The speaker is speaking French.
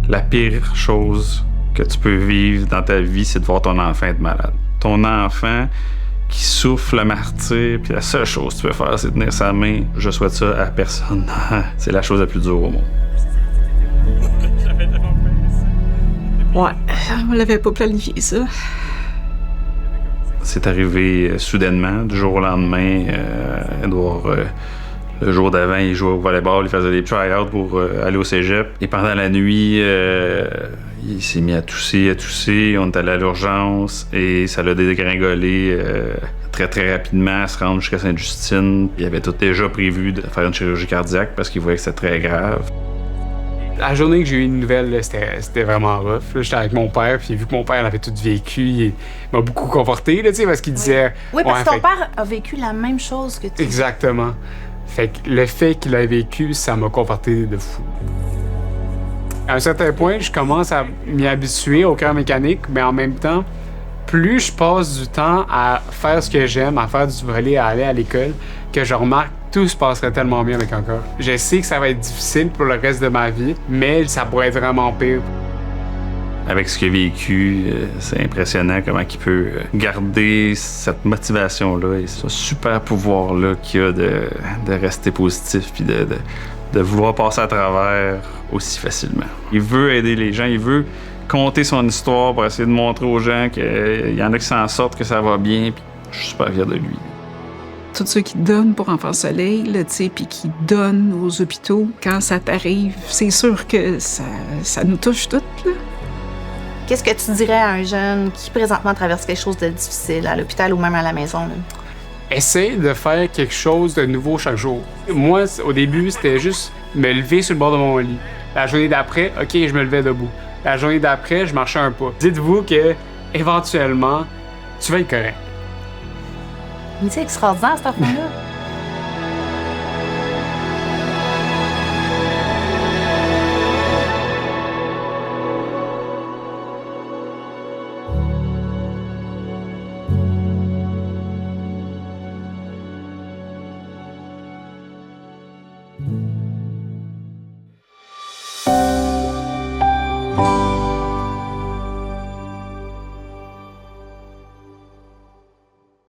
La pire chose que tu peux vivre dans ta vie, c'est de voir ton enfant être malade. Ton enfant qui souffre le martyre, puis la seule chose que tu peux faire, c'est tenir sa main. Je souhaite ça à personne. C'est la chose la plus dure au monde. Ouais, on l'avait pas planifié, ça. C'est arrivé soudainement, du jour au lendemain. Edouard, le jour d'avant, il jouait au volleyball, il faisait des try-outs pour aller au cégep. Et pendant la nuit, il s'est mis à tousser. On est allé à l'urgence et ça l'a dégringolé très, très rapidement à se rendre jusqu'à Sainte-Justine. Il avait tout déjà prévu de faire une chirurgie cardiaque parce qu'il voyait que c'était très grave. La journée que j'ai eu une nouvelle, là, c'était vraiment rough. Là, j'étais avec mon père, puis vu que mon père avait tout vécu, il m'a beaucoup conforté, là, parce qu'il disait... Oui, parce que ton père a vécu la même chose que tu. Exactement. Fait que le fait qu'il ait vécu, ça m'a conforté de fou. À un certain point, je commence à m'y habituer au cœur mécanique, mais en même temps, plus je passe du temps à faire ce que j'aime, à faire du volley, à aller à l'école, que je remarque tout se passerait tellement bien avec un cœur. Je sais que ça va être difficile pour le reste de ma vie, mais ça pourrait être vraiment pire. Avec ce qu'il a vécu, c'est impressionnant comment il peut garder cette motivation-là et ce super pouvoir-là qu'il a de rester positif puis de vouloir passer à travers aussi facilement. Il veut aider les gens, il veut conter son histoire pour essayer de montrer aux gens qu'il y en a qui s'en sortent, que ça va bien, puis je suis super fier de lui. Tous ceux qui donnent pour Enfants Soleil, là, tu sais, puis qui donnent aux hôpitaux, quand ça t'arrive, c'est sûr que ça nous touche toutes, là. Qu'est-ce que tu dirais à un jeune qui présentement traverse quelque chose de difficile à l'hôpital ou même à la maison, là? Essaye de faire quelque chose de nouveau chaque jour. Moi, au début, c'était juste me lever sur le bord de mon lit. La journée d'après, OK, je me levais debout. La journée d'après, je marchais un pas. Dites-vous que, éventuellement, tu vas être correct. Il est extraordinaire, cette enfant-là.